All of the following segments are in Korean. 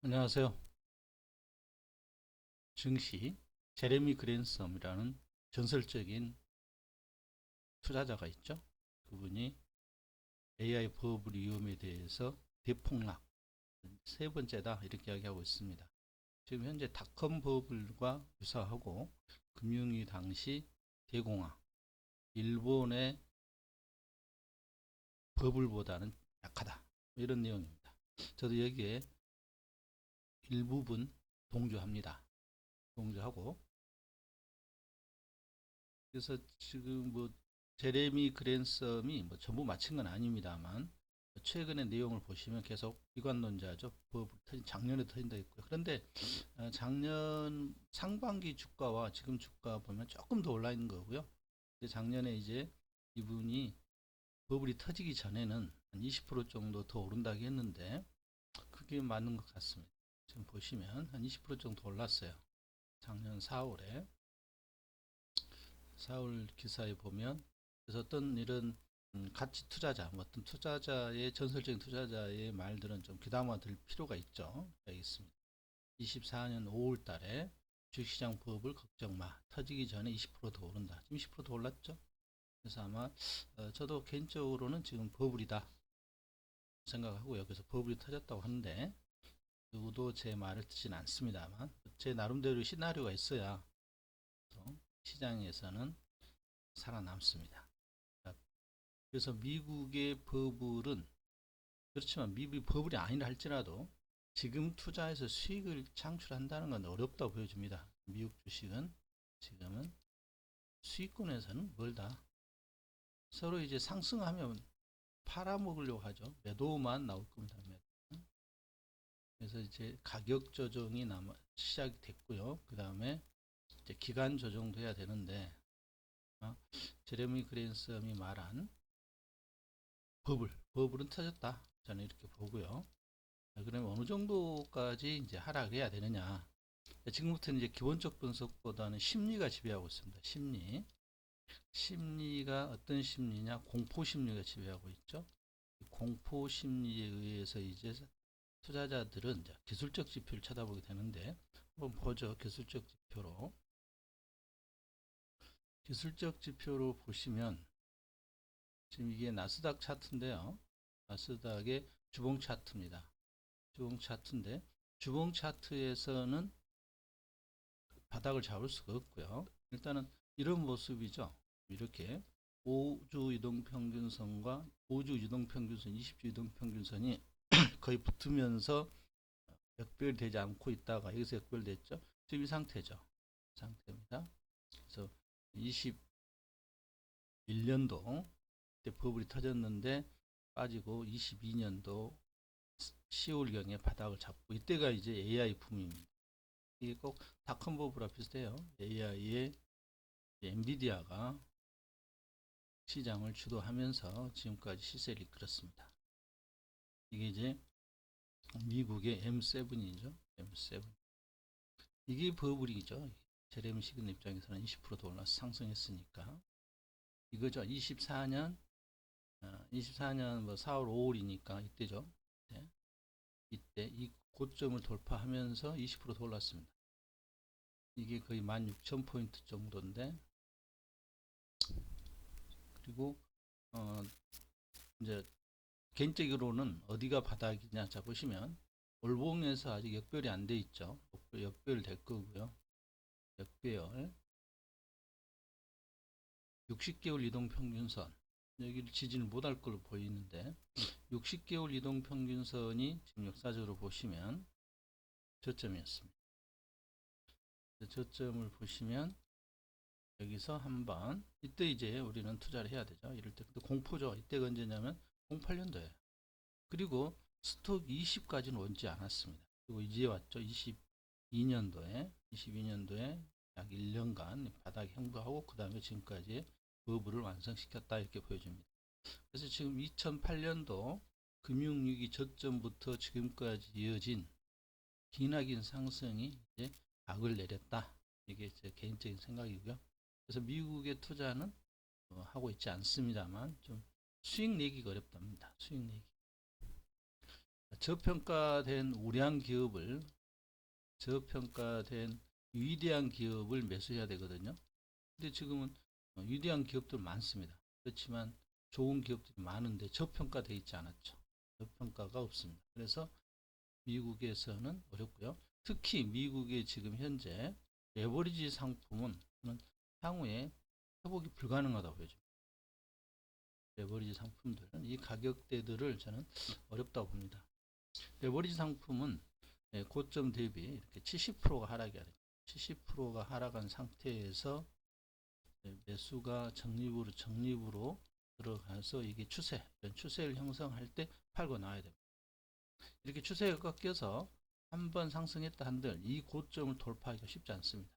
안녕하세요. 증시 제레미 그랜섬이라는 전설적인 투자자가 있죠. 그분이 AI 버블 위험에 대해서 대폭락 세 번째다 이렇게 이야기하고 있습니다. 지금 현재 닷컴 버블과 유사하고 금융위 당시 대공황, 일본의 버블보다는 약하다 이런 내용입니다. 저도 여기에 일부분 동조합니다. 동조하고 그래서 지금 뭐 제레미 그랜섬이 뭐 전부 마친 건 아닙니다만 최근의 내용을 보시면 계속 비관론자죠. 작년에 터진다 했고요. 그런데 작년 상반기 주가와 지금 주가 보면 조금 더 올라 있는 거고요. 근데 작년에 이제 이분이 버블이 터지기 전에는 한 20% 정도 더 오른다고 했는데 그게 맞는 것 같습니다. 지금 보시면 한 20% 정도 올랐어요. 작년 4월 기사에 보면 그래서 어떤 이런 가치 투자자, 뭐 어떤 투자자의 전설적인 투자자의 말들은 좀 귀담아 들 필요가 있죠. 여기 있습니다. 24년 5월 달에 주식시장 버블 걱정 마. 터지기 전에 20%더 오른다. 지금 20%더 올랐죠. 그래서 아마 저도 개인적으로는 지금 버블이다 생각하고요. 그래서 버블이 터졌다고 하는데 누구도 제 말을 듣지는 않습니다만 제 나름대로 시나리오가 있어야 또 시장에서는 살아남습니다. 그래서 미국의 버블은 그렇지만 미국이 버블이 아니라 할지라도 지금 투자해서 수익을 창출한다는 건 어렵다고 보여집니다. 미국 주식은 지금은 수익권에서는 멀다. 서로 이제 상승하면 팔아먹으려고 하죠. 매도만 나올 겁니다. 매도. 그래서 이제 가격 조정이 시작이 됐고요. 그 다음에 이제 기간 조정도 해야 되는데 어, 제레미 그랜섬이 말한 버블은 터졌다. 저는 이렇게 보고요. 그러면 어느 정도까지 이제 하락해야 되느냐? 지금부터는 이제 기본적 분석보다는 심리가 지배하고 있습니다. 심리가 어떤 심리냐? 공포 심리가 지배하고 있죠. 공포 심리에 의해서 이제 투자자들은 이제 기술적 지표를 쳐다보게 되는데 한번 보죠. 기술적 지표로 보시면 지금 이게 나스닥 차트인데요. 나스닥의 주봉 차트입니다. 주봉 차트인데 주봉 차트에서는 바닥을 잡을 수가 없고요. 일단은 이런 모습이죠. 이렇게 5주 이동평균선과 5주 이동평균선, 20주 이동평균선이 거의 붙으면서 역별이 되지 않고 있다가 여기서 역별됐죠. 지금 이 상태죠. 상태입니다. 그래서 21년도 때 버블이 터졌는데 빠지고 22년도 10월경에 바닥을 잡고 이때가 이제 AI 붐입니다. 이게 꼭 닷컴 버블과 비슷해요. AI의 엔비디아가 시장을 주도하면서 지금까지 시세를 이끌었습니다. 이게 이제 미국의 M7이죠. M7. 이게 버블이죠. 제레미 시근 입장에서는 20%더 올라서 상승했으니까. 이거죠. 24년 뭐 4월 5월이니까 이때죠. 네. 이때 이 고점을 돌파하면서 20%더 올랐습니다. 이게 거의 16,000포인트 정도인데 그리고 이제 개인적으로는 어디가 바닥이냐 자 보시면 월봉에서 아직 역별이 안 돼 있죠. 역별 될 거고요. 역별 60개월 이동평균선 여기를 지지를 못할 걸로 보이는데 60개월 이동평균선이 지금 역사적으로 보시면 저점이었습니다. 저점을 보시면 여기서 한번 이때 이제 우리는 투자를 해야 되죠. 이럴 때 근데 공포죠. 이때가 언제냐면 08년도에 그리고 스톡 20까지는 오지 않았습니다. 그리고 이제 왔죠. 22년도에 약 1년간 바닥 행보하고 그 다음에 지금까지 버블을 완성시켰다 이렇게 보여집니다. 그래서 지금 2008년도 금융위기 저점부터 지금까지 이어진 기나긴 상승이 이제 악을 내렸다. 이게 제 개인적인 생각이고요. 그래서 미국의 투자는 하고 있지 않습니다만 좀 수익 내기가 어렵답니다. 수익 내기. 저평가된 우량 기업을, 저평가된 위대한 기업을 매수해야 되거든요. 근데 지금은 위대한 기업들 많습니다. 그렇지만 좋은 기업들이 많은데 저평가되어 있지 않았죠. 저평가가 없습니다. 그래서 미국에서는 어렵고요. 특히 미국의 지금 현재 레버리지 상품은 향후에 회복이 불가능하다고 보여집니다. 레버리지 상품들은 이 가격대들을 저는 어렵다고 봅니다. 레버리지 상품은 고점 대비 이렇게 70%가 하락이 아닙니다. 70%가 하락한 상태에서 매수가 적립으로 들어가서 이게 이런 추세를 형성할 때 팔고 나와야 됩니다. 이렇게 추세가 꺾여서 한번 상승했다 한들 이 고점을 돌파하기가 쉽지 않습니다.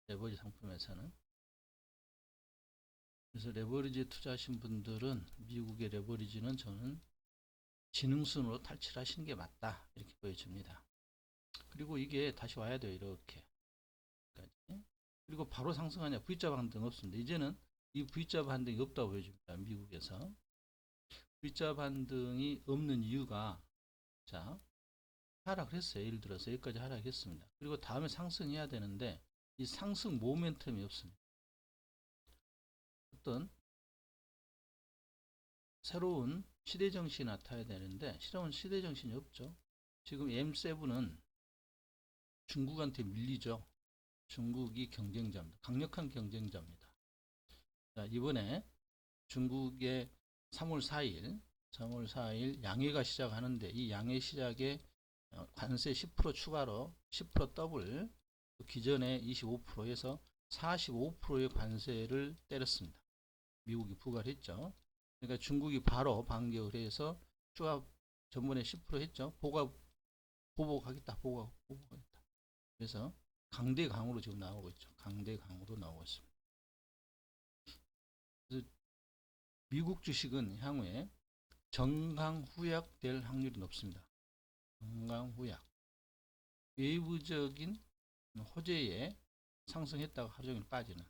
레버리지 상품에서는. 그래서 레버리지에 투자하신 분들은 미국의 레버리지는 저는 지능순으로 탈출하시는 게 맞다 이렇게 보여집니다. 그리고 이게 다시 와야 돼요. 이렇게. 그리고 바로 상승하냐? V자 반등 없습니다. 이제는 이 V자 반등이 없다고 보여집니다. 미국에서. V자 반등이 없는 이유가, 자, 하락을 했어요. 예를 들어서 여기까지 하락했습니다. 그리고 다음에 상승해야 되는데 이 상승 모멘텀이 없습니다. 어떤 새로운 시대정신이 나타나야 되는데 새로운 시대정신이 없죠. 지금 M7은 중국한테 밀리죠. 중국이 경쟁자입니다. 강력한 경쟁자입니다. 자, 이번에 중국의 3월 4일 양해가 시작하는데 이 양해 시작에 관세 10% 추가로 10% 더블, 기존의 25%에서 45%의 관세를 때렸습니다. 미국이 부과를 했죠. 그러니까 중국이 바로 반격을 해서 추가 전번에 10% 했죠. 보복하겠다. 그래서 강대강으로 지금 나오고 있죠. 강대강으로 나오고 있습니다. 그래서 미국 주식은 향후에 정강후약될 확률이 높습니다. 정강후약. 외부적인 호재에 상승했다가 하루 종일 빠지는.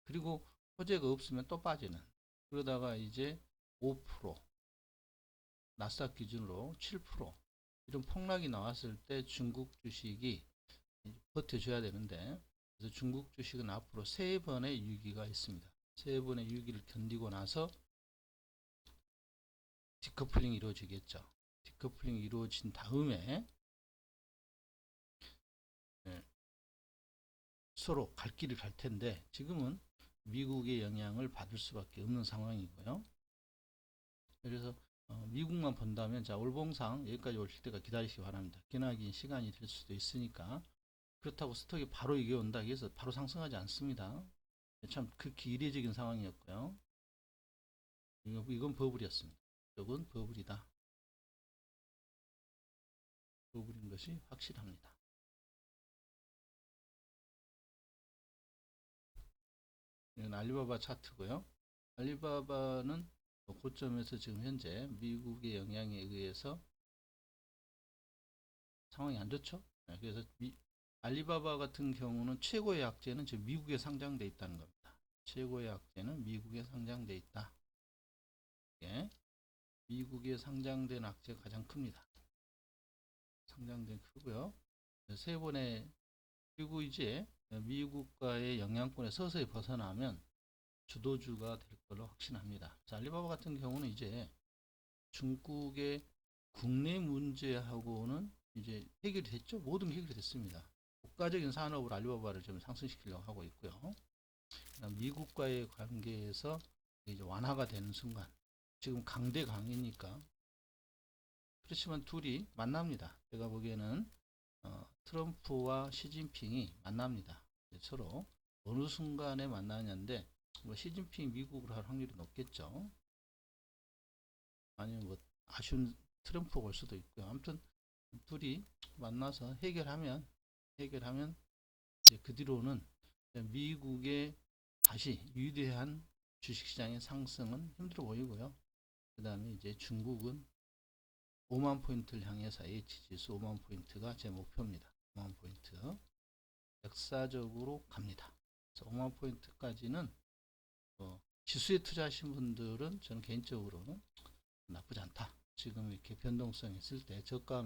그리고 호재가 없으면 또 빠지는. 그러다가 이제 5%, 나스닥 기준으로 7% 이런 폭락이 나왔을 때 중국 주식이 버텨줘야 되는데, 그래서 중국 주식은 앞으로 3번의 위기가 있습니다. 3번의 위기를 견디고 나서 디커플링이 이루어지겠죠. 디커플링이 이루어진 다음에 서로 갈 길을 갈 텐데 지금은 미국의 영향을 받을 수밖에 없는 상황이고요. 그래서 미국만 본다면, 자, 올봉상 여기까지 오실 때가 기다리시기 바랍니다. 기나긴 시간이 될 수도 있으니까. 그렇다고 스톡이 바로 이겨온다 해서 바로 상승하지 않습니다. 참 극히 이례적인 상황이었고요. 이건 버블이었습니다. 이건 버블이다. 버블인 것이 확실합니다. 이건 알리바바 차트고요. 알리바바는 고점에서 지금 현재 미국의 영향에 의해서 상황이 안 좋죠. 그래서 알리바바 같은 경우는 최고의 약재는 지금 미국에 상장돼 있다는 겁니다. 최고의 약재는 미국에 상장돼 있다. 예. 미국에 상장된 악재가 가장 큽니다. 상장된 크고요. 세 번의, 그리고 이제 미국과의 영향권에 서서히 벗어나면 주도주가 될 걸로 확신합니다. 자, 알리바바 같은 경우는 이제 중국의 국내 문제하고는 이제 해결이 됐죠. 모든 게 해결이 됐습니다. 국가적인 산업으로 알리바바를 좀 상승시키려고 하고 있고요. 미국과의 관계에서 이제 완화가 되는 순간, 지금 강대강이니까. 그렇지만 둘이 만납니다. 제가 보기에는 트럼프와 시진핑이 만납니다. 서로 어느 순간에 만나냐인데, 뭐 시진핑이 미국으로 할 확률이 높겠죠. 아니면 뭐 아쉬운 트럼프가 올 수도 있고요. 아무튼 둘이 만나서 해결하면 이제 그 뒤로는 미국의 다시 위대한 주식시장의 상승은 힘들어 보이고요. 그 다음에 이제 중국은 5만 포인트를 향해서 H지수 5만 포인트가 제 목표입니다. 5만 포인트. 역사적으로 갑니다. 그래서 5만 포인트까지는 지수에 투자하신 분들은 저는 개인적으로 나쁘지 않다. 지금 이렇게 변동성이 있을 때 저가